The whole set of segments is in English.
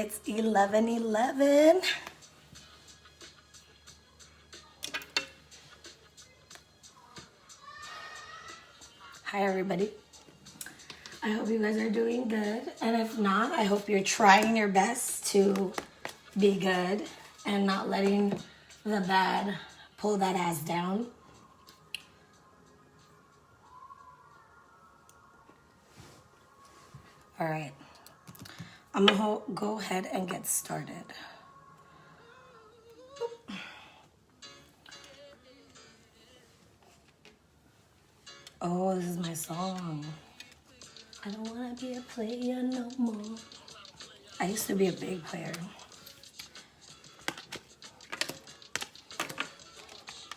It's 11:11. Hi, everybody. I hope you guys are doing good. And if not, I hope you're trying your best to be good and not letting the bad pull that ass down. All right. I'm going to go ahead and get started. Oh, this is my song. I don't want to be a player no more. I used to be a big player.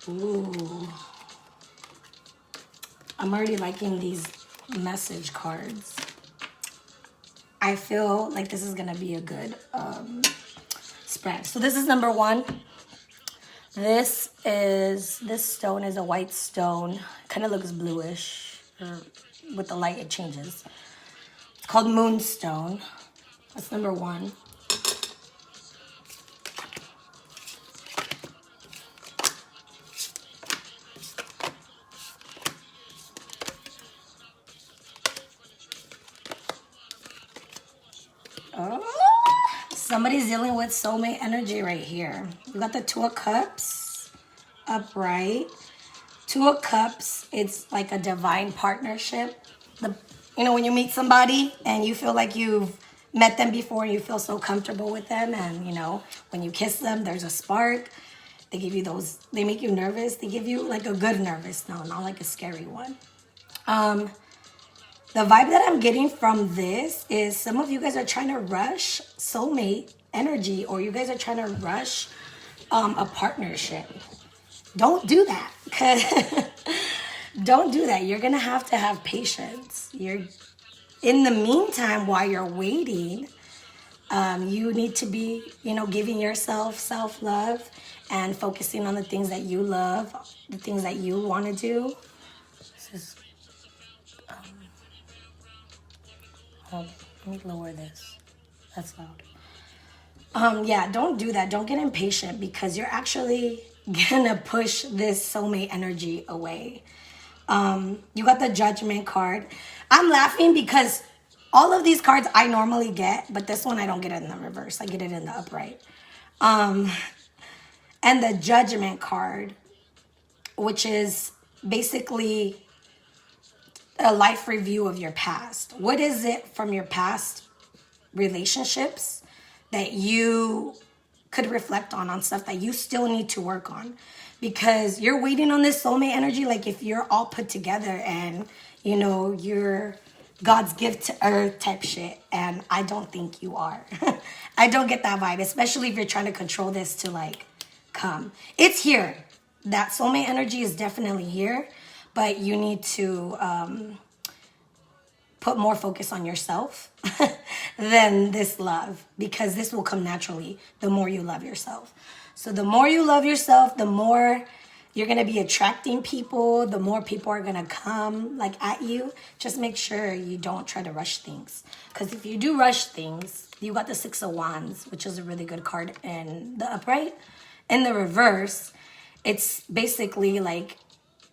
Ooh. I'm already liking these message cards. I feel like this is going to be a good spread. So this is number one. This stone is a white stone. Kind of looks bluish. With the light, it changes. It's called Moonstone. That's number one. Oh, somebody's dealing with soulmate energy right here. You got the Two of Cups upright. Two of Cups, it's like a divine partnership. When you meet somebody and you feel like you've met them before and you feel so comfortable with them, and when you kiss them, there's a spark. They give you they make you nervous. They give you like a good nervous, no, not like a scary one. The vibe that I'm getting from this is some of you guys are trying to rush soulmate energy, or you guys are trying to rush a partnership. Don't do that. Don't do that. You're going to have patience. In the meantime, while you're waiting, you need to be, giving yourself self-love and focusing on the things that you love, the things that you want to do. This is, hold on, let me lower this. That's loud. Yeah, don't do that. Don't get impatient, because you're actually gonna push this soulmate energy away. You got the Judgment card. I'm laughing because all of these cards I normally get, but this one I don't get it in the reverse. I get it in the upright. And the Judgment card, which is basically a life review of your past. What is it from your past relationships that you could reflect on stuff that you still need to work on? Because you're waiting on this soulmate energy, like if you're all put together and, you're God's gift to earth type shit. And I don't think you are. I don't get that vibe, especially if you're trying to control this to come. It's here. That soulmate energy is definitely here, but you need to put more focus on yourself than this love, because this will come naturally the more you love yourself. So the more you love yourself, the more you're going to be attracting people, the more people are going to come at you. Just make sure you don't try to rush things, because if you do rush things, you got the Six of Wands, which is a really good card in the upright. In the reverse, it's basically like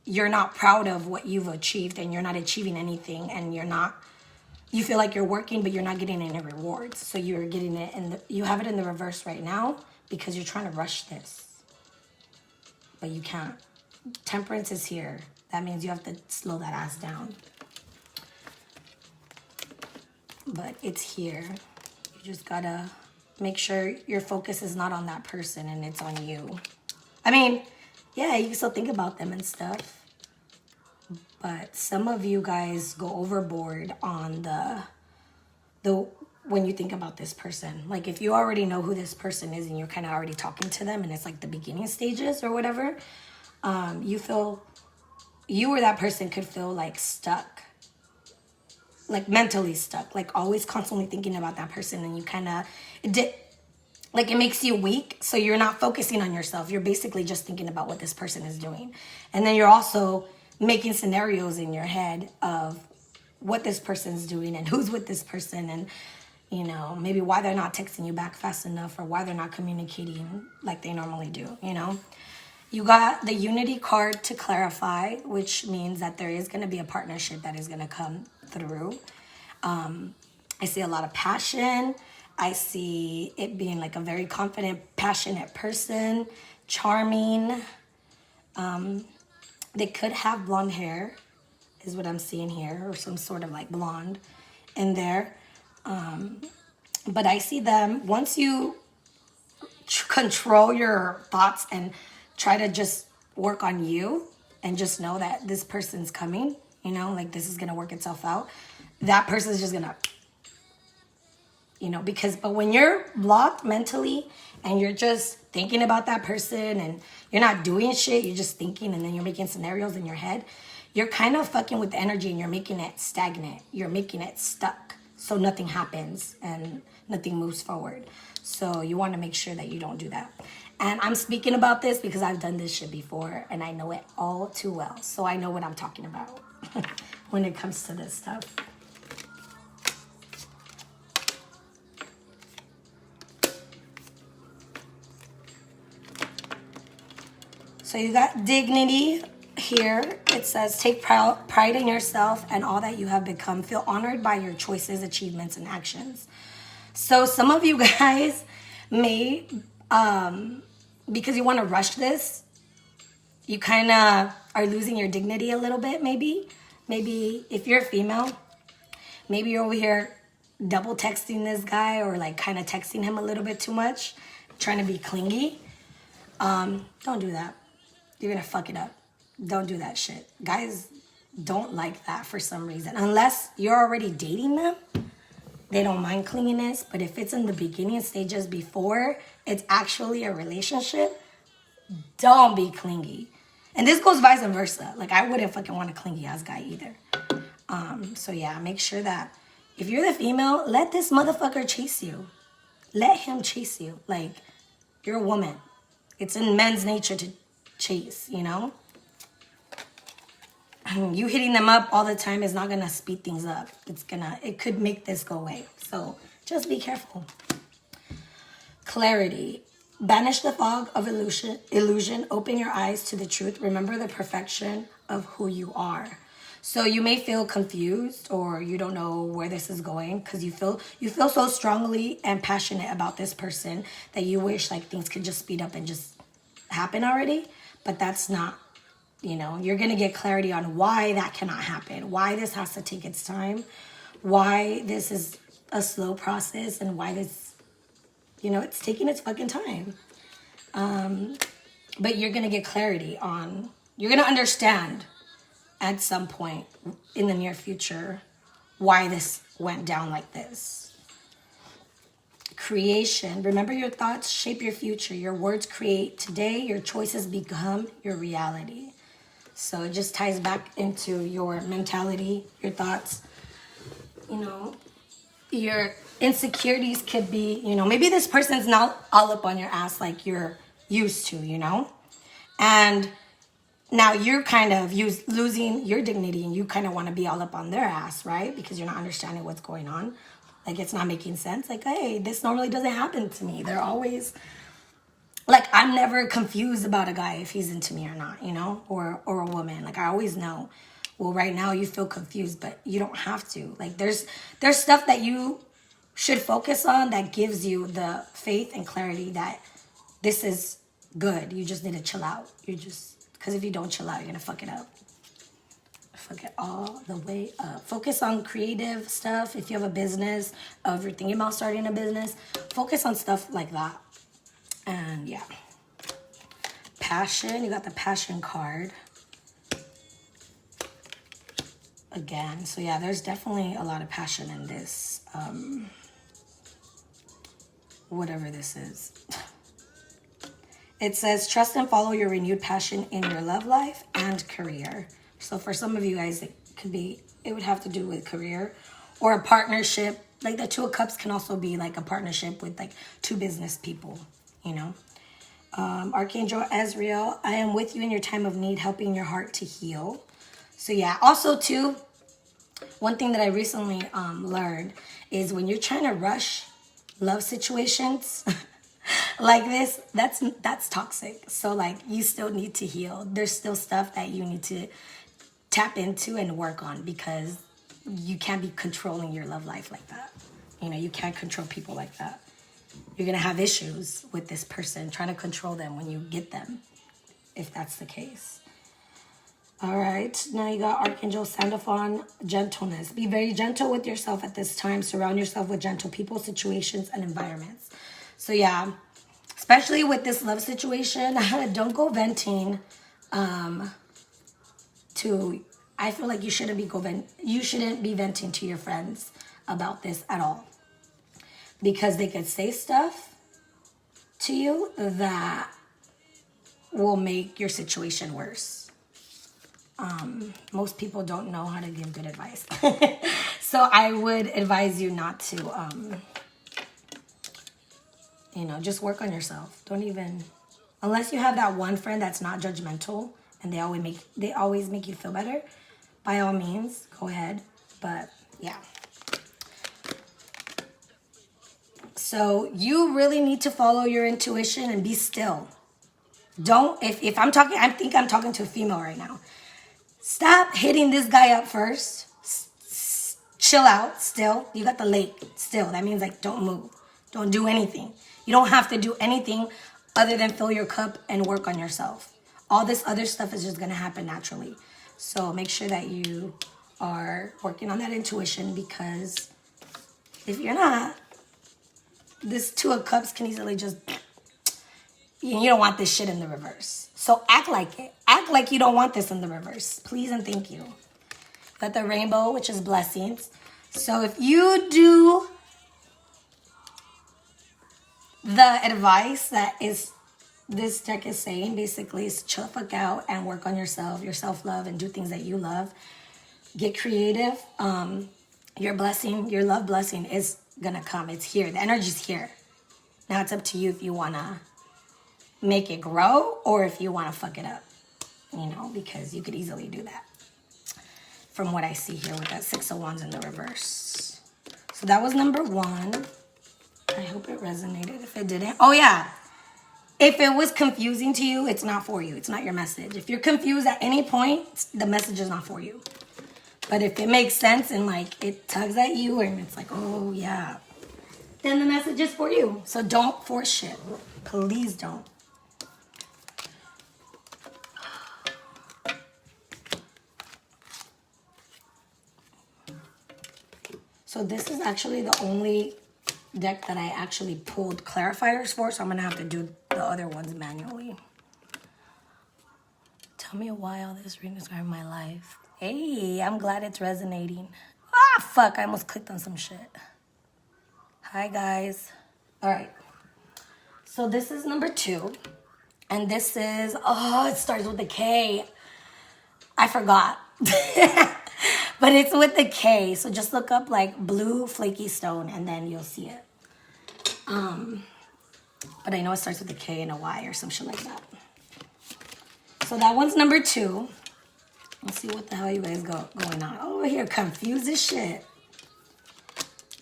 you're not proud of what you've achieved and you're not achieving anything, and you feel like you're working, but you're not getting any rewards. So you're getting it you have it in the reverse right now because you're trying to rush this, but you can't. Temperance is here. That means you have to slow that ass down. But it's here. You just gotta make sure your focus is not on that person and it's on you. I mean, yeah, you can still think about them and stuff, but some of you guys go overboard on the when you think about this person. Like if you already know who this person is and you're kind of already talking to them and it's like the beginning stages or whatever, you or that person could feel stuck, mentally stuck, always constantly thinking about that person, and you kind of it makes you weak, so you're not focusing on yourself. You're basically just thinking about what this person is doing. And then you're also making scenarios in your head of what this person's doing and who's with this person, and You know, maybe why they're not texting you back fast enough or why they're not communicating like they normally do, you know. You got the Unity card to clarify, which means that there is going to be a partnership that is going to come through. I see a lot of passion. I see it being like a very confident, passionate person, charming. They could have blonde hair, is what I'm seeing here, or some sort of like blonde in there. But I see them, once you control your thoughts and try to just work on you and just know that this person's coming, you know, like this is going to work itself out. That person's just going to, you know, but when you're blocked mentally and you're just thinking about that person and you're not doing shit, you're just thinking and then you're making scenarios in your head, you're kind of fucking with the energy and you're making it stagnant. You're making it stuck. So nothing happens and nothing moves forward. So you want to make sure that you don't do that. And I'm speaking about this because I've done this shit before and I know it all too well. So I know what I'm talking about when it comes to this stuff. So you got dignity here. It says, take pride in yourself and all that you have become. Feel honored by your choices, achievements, and actions. So some of you guys may, because you want to rush this, you kind of are losing your dignity a little bit, maybe. Maybe if you're a female, maybe you're over here double texting this guy or like kind of texting him a little bit too much, trying to be clingy. Don't do that. You're going to fuck it up. Don't do that shit. Guys don't like that for some reason. Unless you're already dating them, they don't mind clinginess. But if it's in the beginning stages before it's actually a relationship, don't be clingy. And this goes vice versa. Like, I wouldn't fucking want a clingy ass guy either. So yeah, make sure that if you're the female, let this motherfucker chase you. Let him chase you. Like, you're a woman. It's in men's nature to chase, you know? You hitting them up all the time is not gonna speed things up. It could make this go away. So just be careful. Clarity. Banish the fog of illusion. Open your eyes to the truth. Remember the perfection of who you are. So you may feel confused or you don't know where this is going because you feel so strongly and passionate about this person that you wish like things could just speed up and just happen already. But that's not, you know, you're going to get clarity on why that cannot happen, why this has to take its time, why this is a slow process, and why this, you know, it's taking its fucking time. But you're going to get clarity on, you're going to understand at some point in the near future why this went down like this. Creation. Remember, your thoughts shape your future. Your words create today. Your choices become your reality. So it just ties back into your mentality, your thoughts. You know, your insecurities could be, you know, maybe this person's not all up on your ass like you're used to, you know? And now you're kind of losing your dignity and you kind of want to be all up on their ass, right? Because you're not understanding what's going on. Like, it's not making sense. Like, hey, this normally doesn't happen to me. They're always, like, I'm never confused about a guy if he's into me or not, you know? Or a woman. Like, I always know, well, right now you feel confused, but you don't have to. Like, there's stuff that you should focus on that gives you the faith and clarity that this is good. You just need to chill out. Because if you don't chill out, you're going to fuck it up. Fuck it all the way up. Focus on creative stuff. If you have a business, if you're thinking about starting a business, focus on stuff like that. And yeah. Passion. You got the passion card. Again. So yeah, there's definitely a lot of passion in this. Whatever this is. It says, trust and follow your renewed passion in your love life and career. So for some of you guys, it would have to do with career or a partnership. Like the Two of Cups can also be like a partnership with like two business people, you know. Archangel Azrael, I am with you in your time of need, helping your heart to heal. So yeah, also too, one thing that I recently learned is when you're trying to rush love situations like this, that's toxic. So like you still need to heal. There's still stuff that you need to tap into and work on, because you can't be controlling your love life like that. You know, you can't control people like that. You're gonna have issues with this person trying to control them when you get them, if that's the case. All right, now you got Archangel Sandalphon, gentleness. Be very gentle with yourself at this time. Surround yourself with gentle people, situations, and environments. So yeah, especially with this love situation, don't go venting to, I feel like you shouldn't be venting to your friends about this at all. Because they could say stuff to you that will make your situation worse. Most people don't know how to give good advice. So I would advise you not to, just work on yourself. Don't even, unless you have that one friend that's not judgmental and they always make you feel better, by all means, go ahead. But yeah. So you really need to follow your intuition and be still. Don't, if I'm talking, I think I'm talking to a female right now. Stop hitting this guy up first. Chill out still. You got the lake still. That means like don't move. Don't do anything. You don't have to do anything other than fill your cup and work on yourself. All this other stuff is just going to happen naturally. So make sure that you are working on that intuition, because if you're not, this Two of Cups can easily just, you don't want this shit in the reverse. So act like it. Act like you don't want this in the reverse. Please and thank you. Got the rainbow, which is blessings. So if you do the advice that is this deck is saying, basically, is chill the fuck out and work on yourself, your self-love, and do things that you love. Get creative. Your blessing, your love blessing is gonna come. It's here. The energy's here. Now it's up to you if you wanna make it grow or if you wanna fuck it up. Because you could easily do that. From what I see here with that Six of Wands in the reverse. So that was number 1. I hope it resonated. If it didn't, oh yeah. If it was confusing to you, it's not for you. It's not your message. If you're confused at any point, the message is not for you. But if it makes sense and like it tugs at you and it's like, oh yeah, then the message is for you. So don't force shit. Please don't. So this is actually the only deck that I actually pulled clarifiers for, so I'm gonna have to do the other ones manually. Tell me why all this reading is in my life. Hey, I'm glad it's resonating. Ah, fuck, I almost clicked on some shit. Hi, guys. All right. So this is number 2. And this is, it starts with a K. I forgot. But it's with the K. So just look up like blue flaky stone and then you'll see it. But I know it starts with a K and a Y or some shit like that. So that one's number 2. Let's see what the hell you guys going on. Over here, confused as shit.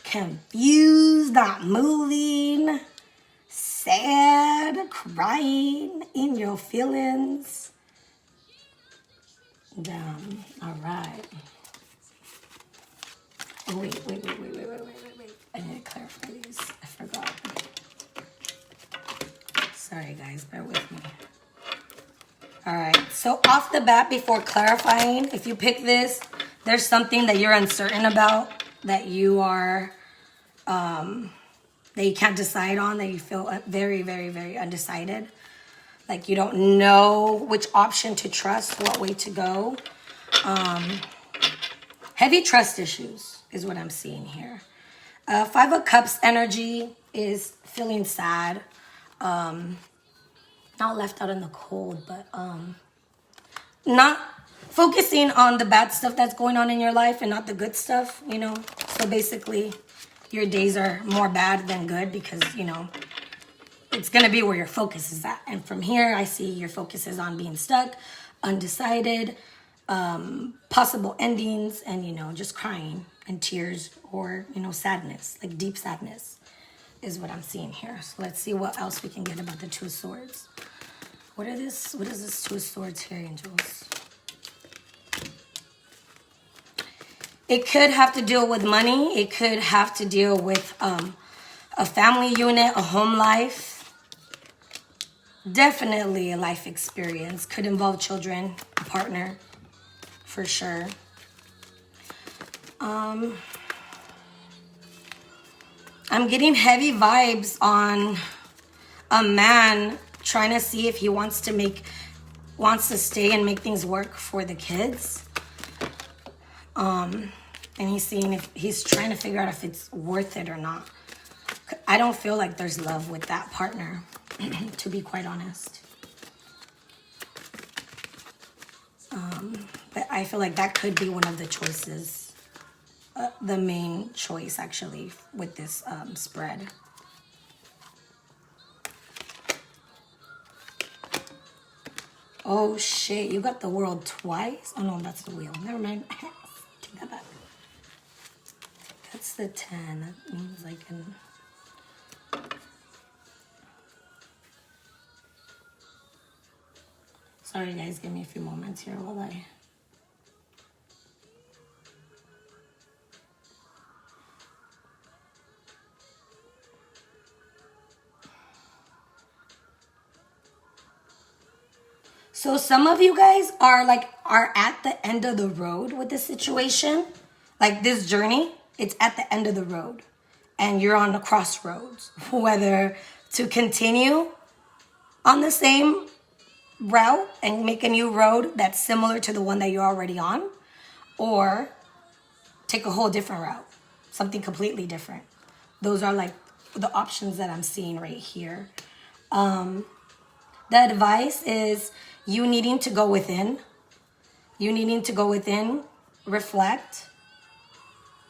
Confused, not moving, sad, crying, in your feelings. Damn. All right. Oh, wait. I need to clarify these. I forgot. Sorry, guys. Bear with me. All right. So off the bat, before clarifying, if you pick this, there's something that you're uncertain about, that you are, that you can't decide on, that you feel very, very, very undecided. Like you don't know which option to trust, what way to go. Heavy trust issues is what I'm seeing here. 5 of Cups energy is feeling sad. Not left out in the cold, but not focusing on the bad stuff that's going on in your life and not the good stuff, So basically, your days are more bad than good because, it's going to be where your focus is at. And from here, I see your focus is on being stuck, undecided, possible endings, and, you know, just crying and tears, or, you know, sadness, like deep sadness is what I'm seeing here. So let's see what else we can get about the Two of Swords. What is this Two of Swords here, angels? It could have to deal with money. It could have to deal with a family unit, a home life. Definitely a life experience. Could involve children, a partner, for sure. I'm getting heavy vibes on a man trying to see if he wants to stay and make things work for the kids. And he's seeing if he's trying to figure out if it's worth it or not. I don't feel like there's love with that partner, to be quite honest. But I feel like that could be one of the choices, the main choice actually with this spread. Oh shit, you got the World twice? Oh no, that's the Wheel. Never mind. Take that back. That's the 10. That means I can... Sorry guys, give me a few moments here while I... So some of you guys are at the end of the road with this situation. Like this journey, it's at the end of the road. And you're on the crossroads. Whether to continue on the same route and make a new road that's similar to the one that you're already on. Or take a whole different route. Something completely different. Those are like the options that I'm seeing right here. The advice is you needing to go within. You needing to go within, reflect,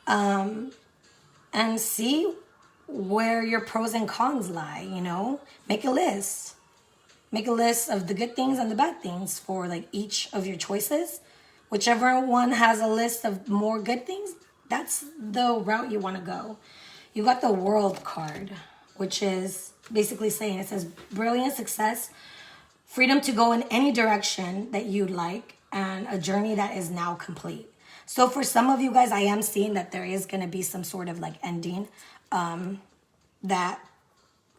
and see where your pros and cons lie, you know? Make a list. Make a list of the good things and the bad things for like each of your choices. Whichever one has a list of more good things, that's the route you want to go. You got the World card, which is basically saying, it says brilliant success, freedom to go in any direction that you'd like, and a journey that is now complete. So for some of you guys, I am seeing that there is going to be some sort of like ending that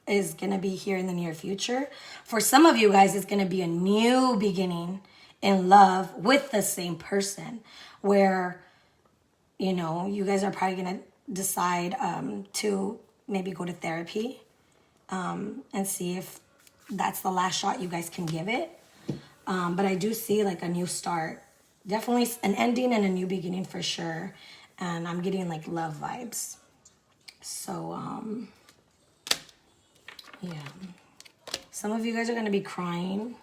is going to be here in the near future. For some of you guys, it's going to be a new beginning in love with the same person, where, you know, you guys are probably going to decide to maybe go to therapy and see if that's the last shot you guys can give it. But I do see like a new start. Definitely an ending and a new beginning for sure. And I'm getting like love vibes. So, yeah. Some of you guys are going to be crying.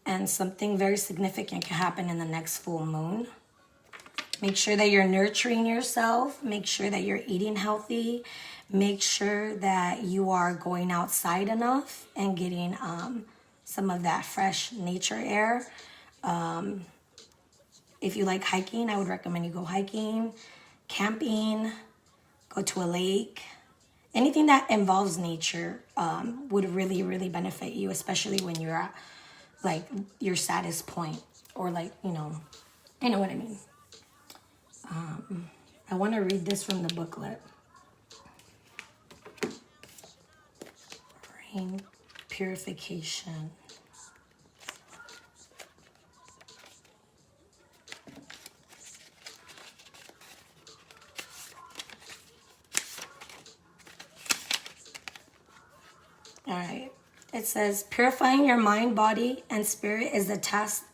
And something very significant can happen in the next full moon. Make sure that you're nurturing yourself. Make sure that you're eating healthy. Make sure that you are going outside enough and getting some of that fresh nature air. If you like hiking, I would recommend you go hiking, camping, go to a lake. Anything that involves nature would really, really benefit you, especially when you're at like your saddest point, or like, you know what I mean. I want to read this from the booklet. Brain purification. All right. It says, purifying your mind, body, and spirit is the task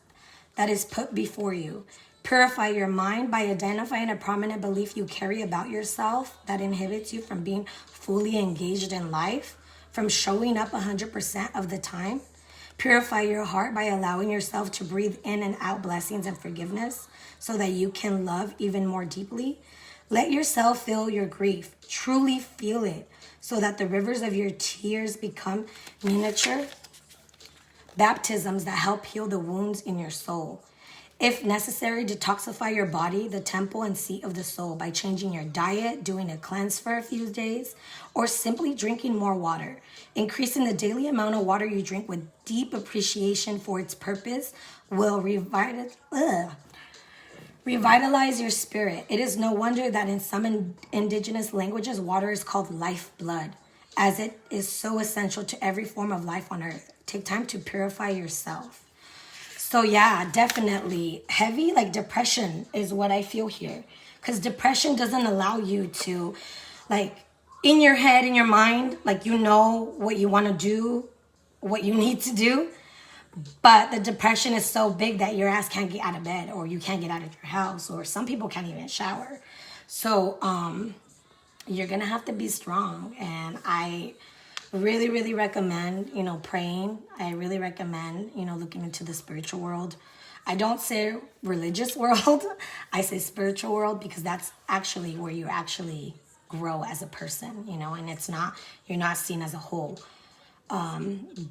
that is put before you. Purify your mind by identifying a prominent belief you carry about yourself that inhibits you from being fully engaged in life, from showing up 100% of the time. Purify your heart by allowing yourself to breathe in and out blessings and forgiveness so that you can love even more deeply. Let yourself feel your grief. Truly feel it so that the rivers of your tears become miniature baptisms that help heal the wounds in your soul. If necessary, detoxify your body, the temple and seat of the soul, by changing your diet, doing a cleanse for a few days, or simply drinking more water. Increasing the daily amount of water you drink with deep appreciation for its purpose will revitalize your spirit. It is no wonder that in some indigenous languages, water is called lifeblood, as it is so essential to every form of life on earth. Take time to purify yourself. So yeah, definitely heavy, like depression is what I feel here. Because depression doesn't allow you to, like, in your head, in your mind, like, you know what you want to do, what you need to do. But the depression is so big that your ass can't get out of bed, or you can't get out of your house, or some people can't even shower. So you're going to have to be strong. And I really, really recommend, praying. I really recommend, looking into the spiritual world. I don't say religious world. I say spiritual world, because that's actually where you actually grow as a person, and you're not seen as a whole.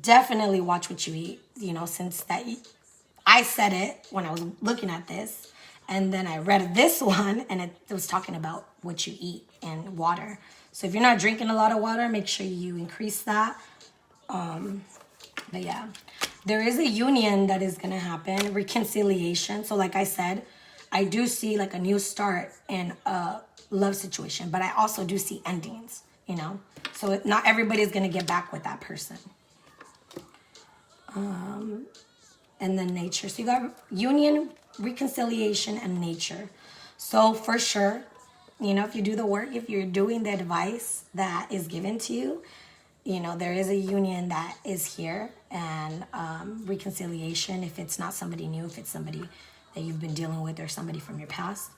Definitely watch what you eat, since I said it when I was looking at this, and then I read this one, and it was talking about what you eat and water. So if you're not drinking a lot of water, make sure you increase that. But yeah, there is a union that is going to happen, reconciliation. So like I said, I do see like a new start in a love situation, but I also do see endings, So not everybody's going to get back with that person. And then nature. So you got union, reconciliation, and nature. So for sure, if you do the work, if you're doing the advice that is given to you, there is a union that is here, and reconciliation if it's not somebody new, if it's somebody that you've been dealing with or somebody from your past.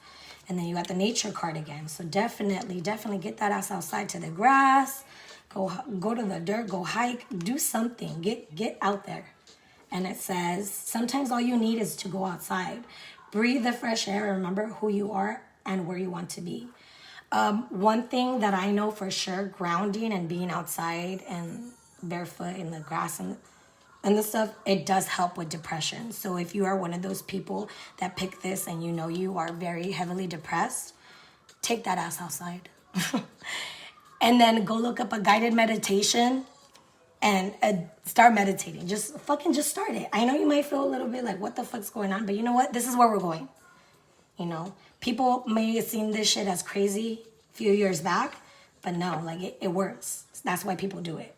And then you got the nature card again. So definitely get that ass outside to the grass, go to the dirt, go hike, do something, get out there. And it says, sometimes all you need is to go outside, breathe the fresh air, and remember who you are and where you want to be. One thing that I know for sure, grounding and being outside and barefoot in the grass and the stuff, it does help with depression. So if you are one of those people that pick this and you are very heavily depressed, take that ass outside. And then go look up a guided meditation and start meditating. Just start it. I know you might feel a little bit like, what the fuck's going on? But you know what? This is where we're going. People may have seen this shit as crazy a few years back, but no, like it works. That's why people do it,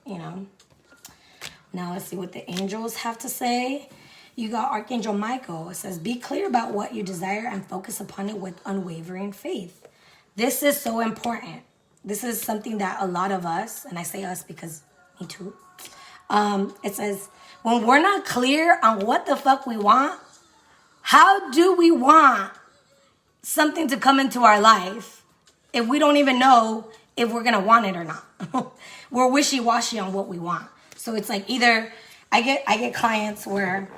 Now let's see what the angels have to say. You got Archangel Michael. It says, be clear about what you desire and focus upon it with unwavering faith. This is so important. This is something that a lot of us, and I say us because me too, it says, when we're not clear on what the fuck we want, how do we want something to come into our life if we don't even know if we're going to want it or not? We're wishy-washy on what we want. So it's like either I get clients where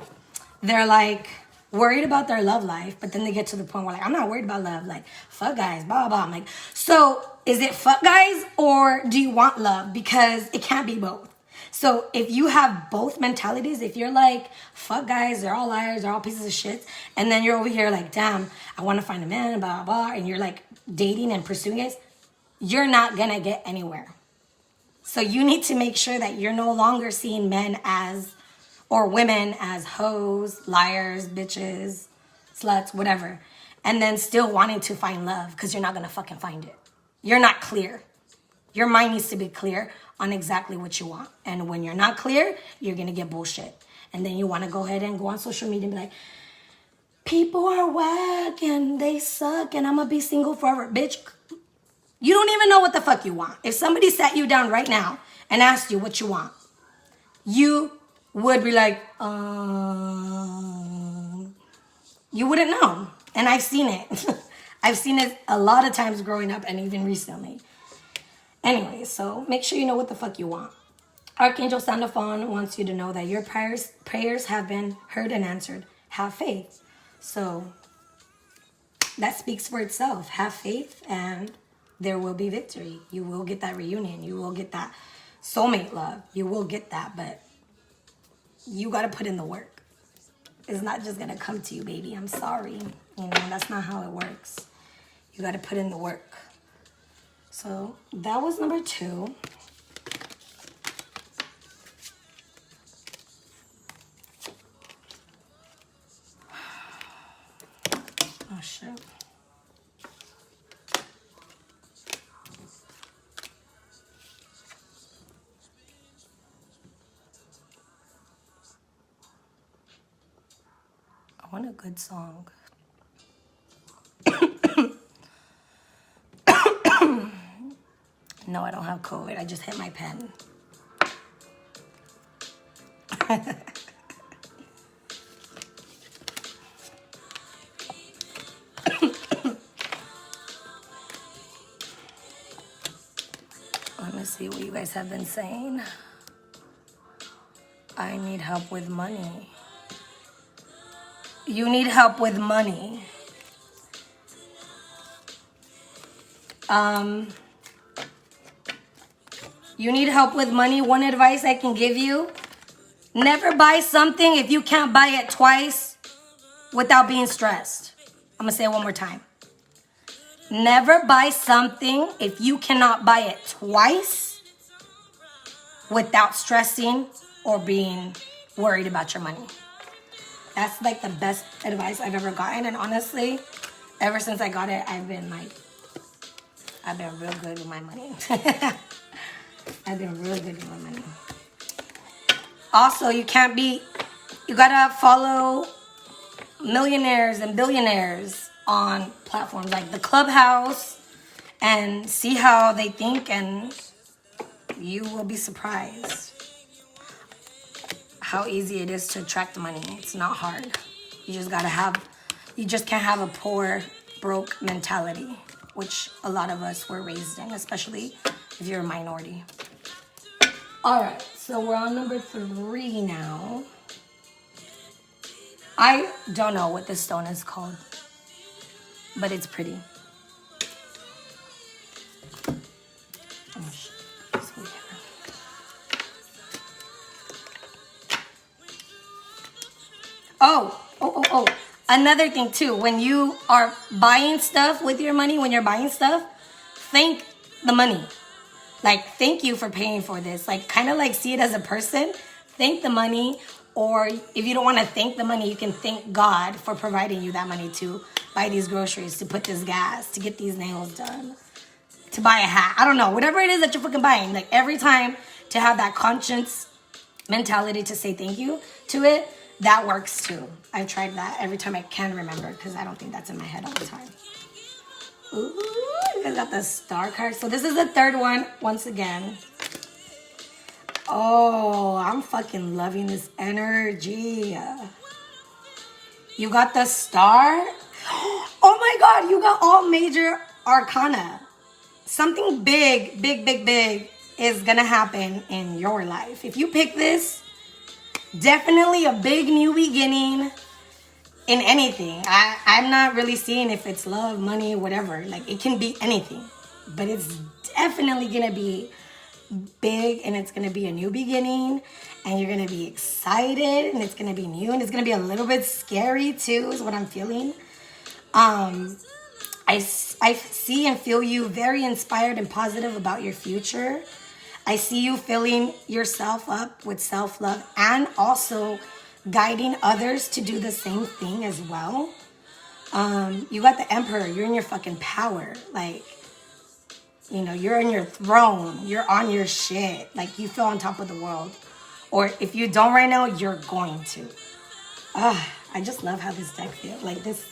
they're like worried about their love life, but then they get to the point where like, I'm not worried about love. Like, fuck guys, blah, blah. I'm like, so is it fuck guys or do you want love? Because it can't be both. So if you have both mentalities, if you're like, fuck guys, they're all liars, they're all pieces of shit, and then you're over here like, damn, I want to find a man, blah, blah, and you're like dating and pursuing it, you're not going to get anywhere. So you need to make sure that you're no longer seeing men as, or women as hoes, liars, bitches, sluts, whatever, and then still wanting to find love because you're not going to fucking find it. You're not clear. Your mind needs to be clear on exactly what you want. And when you're not clear, you're going to get bullshit. And then you want to go ahead and go on social media and be like, people are whack and they suck and I'm going to be single forever. Bitch, you don't even know what the fuck you want. If somebody sat you down right now and asked you what you want, you would be like, you wouldn't know. And I've seen it. I've seen it a lot of times growing up and even recently. Anyway, so make sure you know what the fuck you want. Archangel Sandalphon wants you to know that your prayers have been heard and answered. Have faith. So that speaks for itself. Have faith and there will be victory. You will get that reunion. You will get that soulmate love. You will get that, but you got to put in the work. It's not just gonna come to you, baby. I'm sorry. You know, that's not how it works. You gotta put in the work. So that was number 2. Oh shit. I want a good song. No, I don't have COVID. I just hit my pen. Let me see what you guys have been saying. I need help with money. You need help with money. You need help with money. One advice I can give you: never buy something if you can't buy it twice without being stressed. I'm gonna say it one more time. Never buy something if you cannot buy it twice without stressing or being worried about your money. That's like the best advice I've ever gotten. And honestly, ever since I got it, I've been real good with my money. I've been real good with my money. Also, you gotta follow millionaires and billionaires on platforms like the Clubhouse and see how they think, and you will be surprised how easy it is to attract money. It's not hard. You just can't have a poor, broke mentality, which a lot of us were raised in, especially if you're a minority. All right, so we're on number 3 now. I don't know what this stone is called, but it's pretty. Oh, shit. Oh. Another thing too, when you are buying stuff with your money, when you're buying stuff, thank the money. Like, thank you for paying for this. Like, kind of like see it as a person. Thank the money. Or if you don't want to thank the money, you can thank God for providing you that money to buy these groceries, to put this gas, to get these nails done, to buy a hat. I don't know. Whatever it is that you're fucking buying. Like, every time to have that conscience mentality to say thank you to it, that works too. I've tried that every time I can remember, because I don't think that's in my head all the time. Ooh, you guys got the star card. So this is the 3rd one, once again. Oh, I'm fucking loving this energy. You got the star. Oh my God, you got all major arcana. Something big is gonna happen in your life. If you pick this, definitely a big new beginning in anything. I'm not really seeing if it's love, money, whatever. Like, it can be anything, but it's definitely gonna be big, and it's gonna be a new beginning, and you're gonna be excited, and it's gonna be new, and it's gonna be a little bit scary too, is what I'm feeling. I see and feel you very inspired and positive about your future. I see you filling yourself up with self-love and also guiding others to do the same thing as well. You got the Emperor. You're in your fucking power. Like, you know, you're in your throne. You're on your shit. Like, you feel on top of the world. Or if you don't right now, you're going to. I just love how this deck feels. Like, this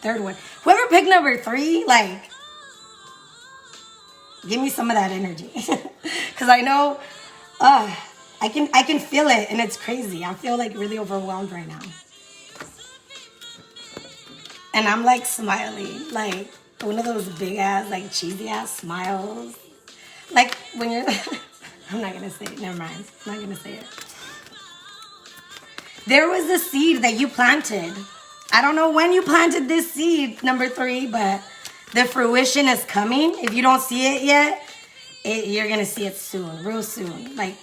3rd one. Whoever picked number 3, like, give me some of that energy. Because I know, I can feel it, and it's crazy. I feel like really overwhelmed right now. And I'm like smiling, like one of those big ass, like cheesy ass smiles. Like when you're, I'm not gonna say it, never mind. I'm not gonna say it. There was a seed that you planted. I don't know when you planted this seed, number 3, but the fruition is coming. If you don't see it yet, you're gonna see it soon, real soon. Like,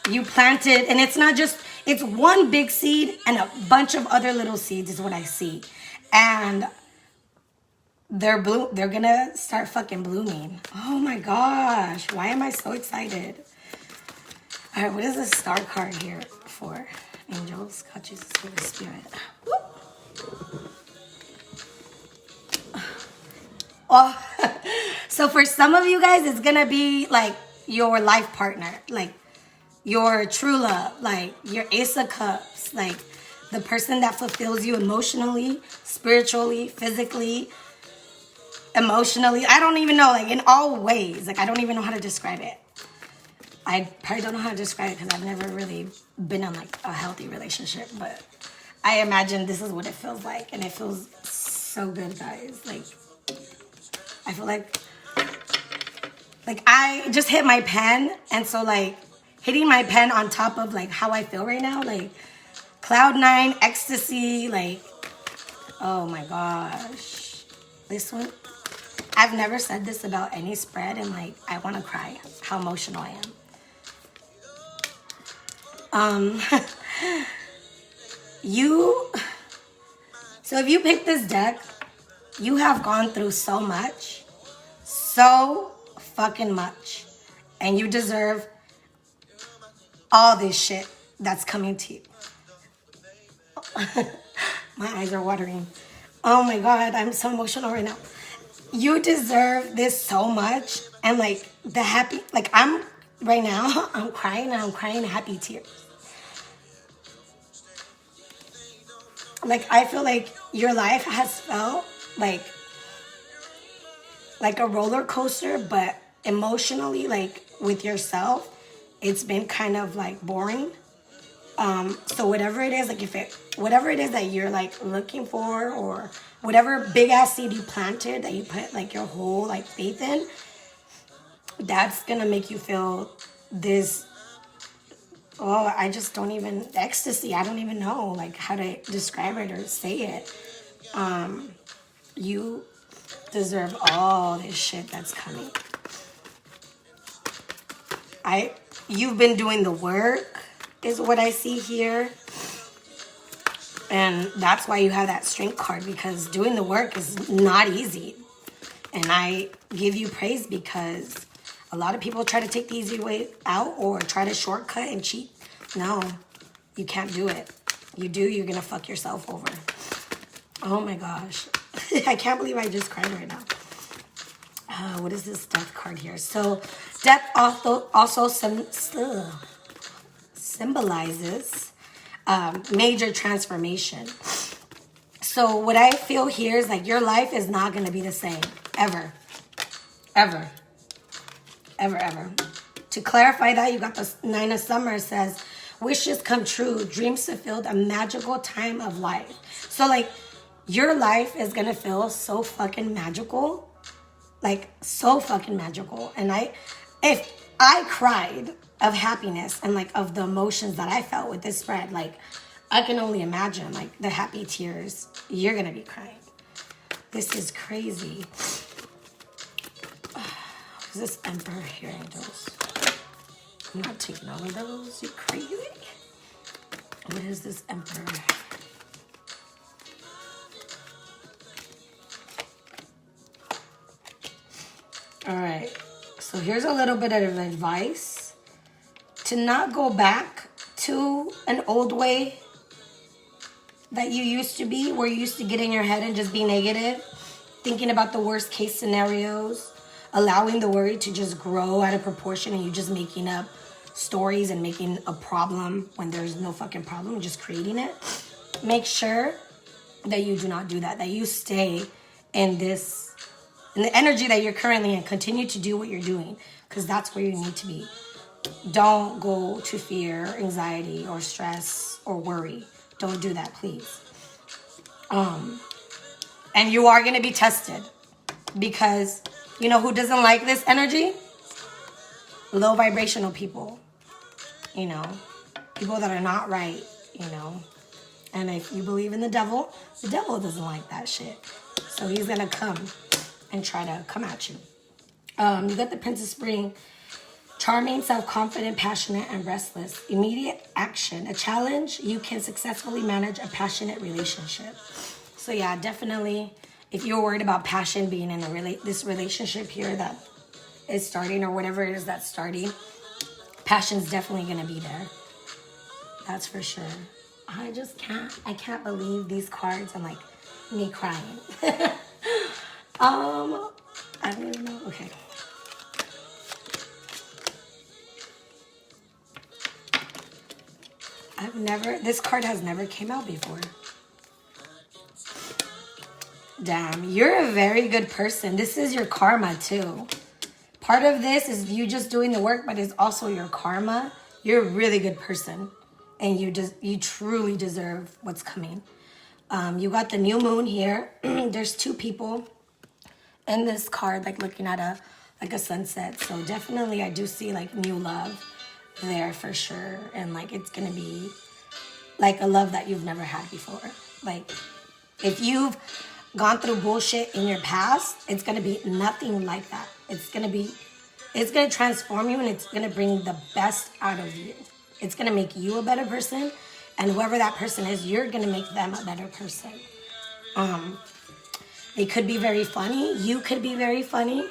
You planted, and it's not just, it's one big seed and a bunch of other little seeds is what I see. And they're gonna start fucking blooming. Oh my gosh, why am I so excited? All right, what is this star card here for? Angels, God, Jesus, Holy Spirit. Oh, so for some of you guys, it's gonna be like your life partner, like your true love, like your Ace of Cups, like the person that fulfills you emotionally, spiritually, physically, emotionally. I don't even know, like in all ways. Like I don't even know how to describe it. I probably don't know how to describe it because I've never really been in like a healthy relationship, but I imagine this is what it feels like, and it feels so good, guys. Like I feel like I just hit my pen, and so like hitting my pen on top of like how I feel right now, like cloud nine, ecstasy, like oh my gosh. This one, I've never said this about any spread, and like I want to cry how emotional I am. So if you pick this deck, you have gone through so much, so fucking much, and you deserve all this shit that's coming to you. My eyes are watering. Oh my God, I'm so emotional right now. You deserve this so much, and like the happy, like I'm right now, I'm crying, and I'm crying happy tears. Like I feel like your life has felt like a roller coaster, but emotionally, like with yourself, it's been kind of like boring. So whatever it is, like whatever it is that you're like looking for, or whatever big ass seed you planted that you put like your whole like faith in, that's gonna make you feel this. Oh, I just don't even, ecstasy. I don't even know like how to describe it or say it. You deserve all this shit that's coming. You've been doing the work is what I see here. And that's why you have that strength card, because doing the work is not easy. And I give you praise, because a lot of people try to take the easy way out or try to shortcut and cheat. No, you can't do it. You do, you're going to fuck yourself over. Oh my gosh. I can't believe I just cried right now. What is this death card here? So death also symbolizes major transformation. So what I feel here is like your life is not going to be the same ever. Ever. Ever, ever. To clarify that, you got the Nine of Summer says, wishes come true, dreams fulfilled, a magical time of life. So like your life is going to feel so fucking magical. Like so fucking magical. And if I cried of happiness and like of the emotions that I felt with this spread, like I can only imagine like the happy tears you're going to be crying. This is crazy. Is this Emperor here, angels? I'm not taking all of those. You crazy? What is this Emperor? All right. So here's a little bit of advice. To not go back to an old way that you used to be, where you used to get in your head and just be negative, thinking about the worst case scenarios, allowing the worry to just grow out of proportion, and you just making up stories and making a problem when there's no fucking problem, just creating it. Make sure that you do not do that, that you stay in the energy that you're currently in. Continue to do what you're doing, because that's where you need to be. Don't go to fear, anxiety, or stress, or worry. Don't do that, please. And you are going to be tested, because you know who doesn't like this energy? Low vibrational people. You know, people that are not right, you know. And if you believe in the devil doesn't like that shit. So he's going to come and try to come at you. You got the Prince of Spring. Charming, self-confident, passionate, and restless. Immediate action. A challenge. You can successfully manage a passionate relationship. So yeah, definitely, if you're worried about passion being in this relationship here that is starting, or whatever it is that's starting, passion's definitely going to be there. That's for sure. I can't believe these cards. I'm like, me crying. I don't even know. Okay. This card has never came out before. Damn, you're a very good person. This is your karma too. Part of this is you just doing the work, but it's also your karma. You're a really good person, and you truly deserve what's coming. You got the new moon here. There's two people in this card, like looking at a sunset. So definitely, I do see like new love there for sure, and like it's gonna be like a love that you've never had before. Like if you've gone through bullshit in your past, it's gonna be nothing like that. It's gonna transform you, and it's gonna bring the best out of you. It's gonna make you a better person, and whoever that person is, you're gonna make them a better person. They could be very funny. You could be very funny.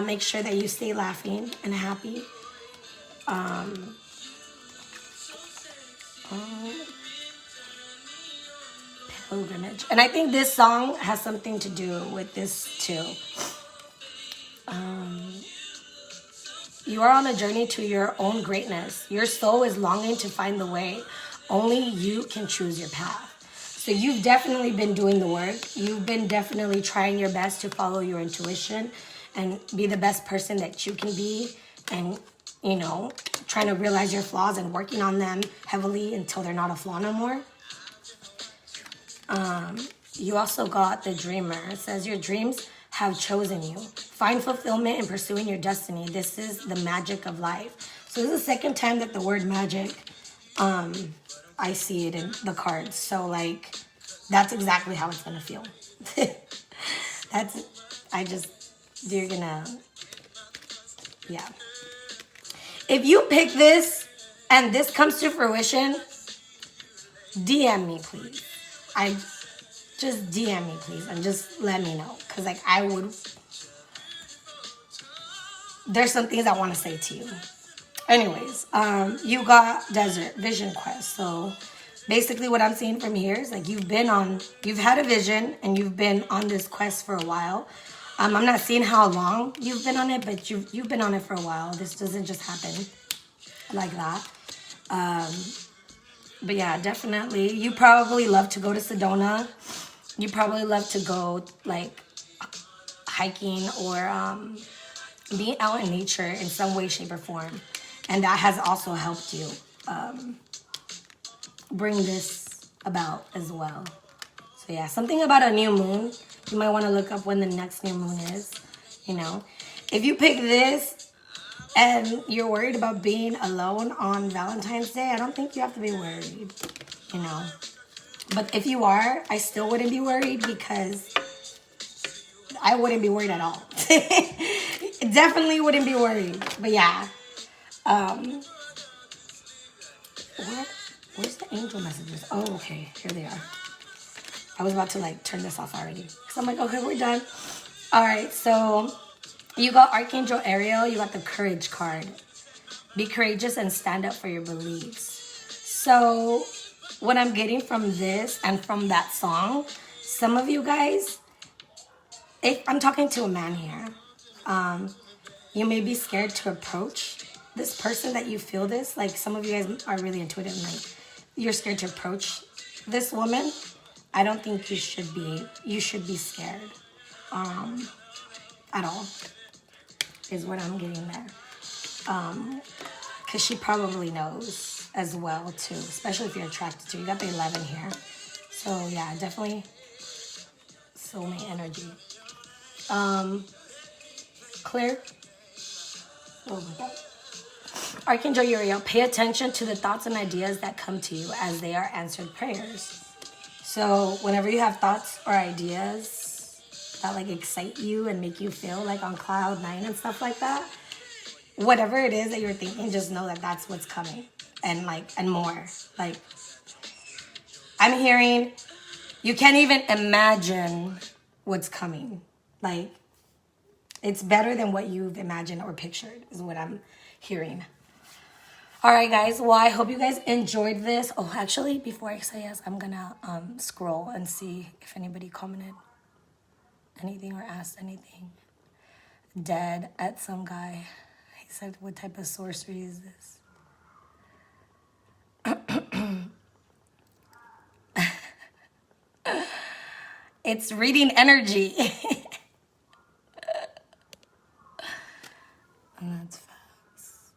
Make sure that you stay laughing and happy. Pilgrimage. And I think this song has something to do with this too. You are on a journey to your own greatness. Your soul is longing to find the way. Only you can choose your path. So you've definitely been doing the work. You've been definitely trying your best to follow your intuition and be the best person that you can be. And, you know, trying to realize your flaws and working on them heavily until they're not a flaw no more. You also got the dreamer. It says your dreams have chosen you. Find fulfillment in pursuing your destiny. This is the magic of life. So this is the second time that the word magic, I see it in the cards. So like, that's exactly how it's gonna feel. You're gonna, yeah. If you pick this and this comes to fruition, DM me, please. Just DM me, please, and just let me know. Because, like, there's some things I want to say to you. Anyways, you got Desert Vision Quest. So, basically what I'm seeing from here is, like, you've had a vision, and you've been on this quest for a while. I'm not seeing how long you've been on it, but you've been on it for a while. This doesn't just happen like that. But yeah, definitely. You probably love to go to Sedona. You probably love to go like hiking or being out in nature in some way, shape, or form. And that has also helped you bring this about as well. So yeah, something about a new moon. You might want to look up when the next new moon is, you know. If you pick this and you're worried about being alone on Valentine's Day, I don't think you have to be worried, you know. But if you are, I still wouldn't be worried because I wouldn't be worried at all. Definitely wouldn't be worried. But yeah. Where's the angel messages? Oh, okay. Here they are. I was about to like turn this off already. Because I'm like, okay, we're done. All right, so you got Archangel Ariel. You got the Courage card. Be courageous and stand up for your beliefs. So what I'm getting from this and from that song, some of you guys, I'm talking to a man here. You may be scared to approach this person that you feel this. Like some of you guys are really intuitive and like you're scared to approach this woman. I don't think you should be. You should be scared at all, is what I'm getting there. Because she probably knows as well, too, especially if you're attracted to her. You got the 11 here. So, yeah, definitely soulmate energy. Clear? Oh, my God. Archangel Uriel, pay attention to the thoughts and ideas that come to you as they are answered prayers. So whenever you have thoughts or ideas that like excite you and make you feel like on cloud 9 and stuff like that, whatever it is that you're thinking, just know that that's what's coming, and more. Like, I'm hearing, you can't even imagine what's coming. Like, it's better than what you've imagined or pictured, is what I'm hearing. All right, guys. Well, I hope you guys enjoyed this. Oh, actually, before I say yes, I'm gonna scroll and see if anybody commented anything or asked anything. Dead at some guy. He said, what type of sorcery is this? It's reading energy. And that's facts.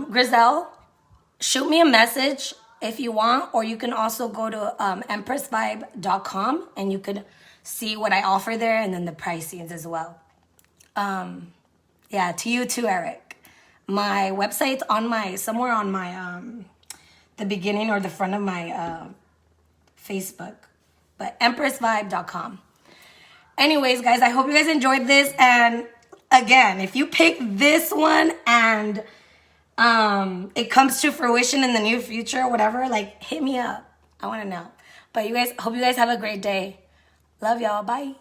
Griselle, shoot me a message if you want, or you can also go to empressvibe.com and you could see what I offer there and then the pricings as well. Yeah, to you too, Eric. My website's on somewhere on my the beginning or the front of my Facebook, but empressvibe.com. Anyways, guys, I hope you guys enjoyed this. And again, if you pick this one and it comes to fruition in the near future or whatever, like, hit me up. I want to know. But you guys, hope you guys have a great day. Love y'all. Bye.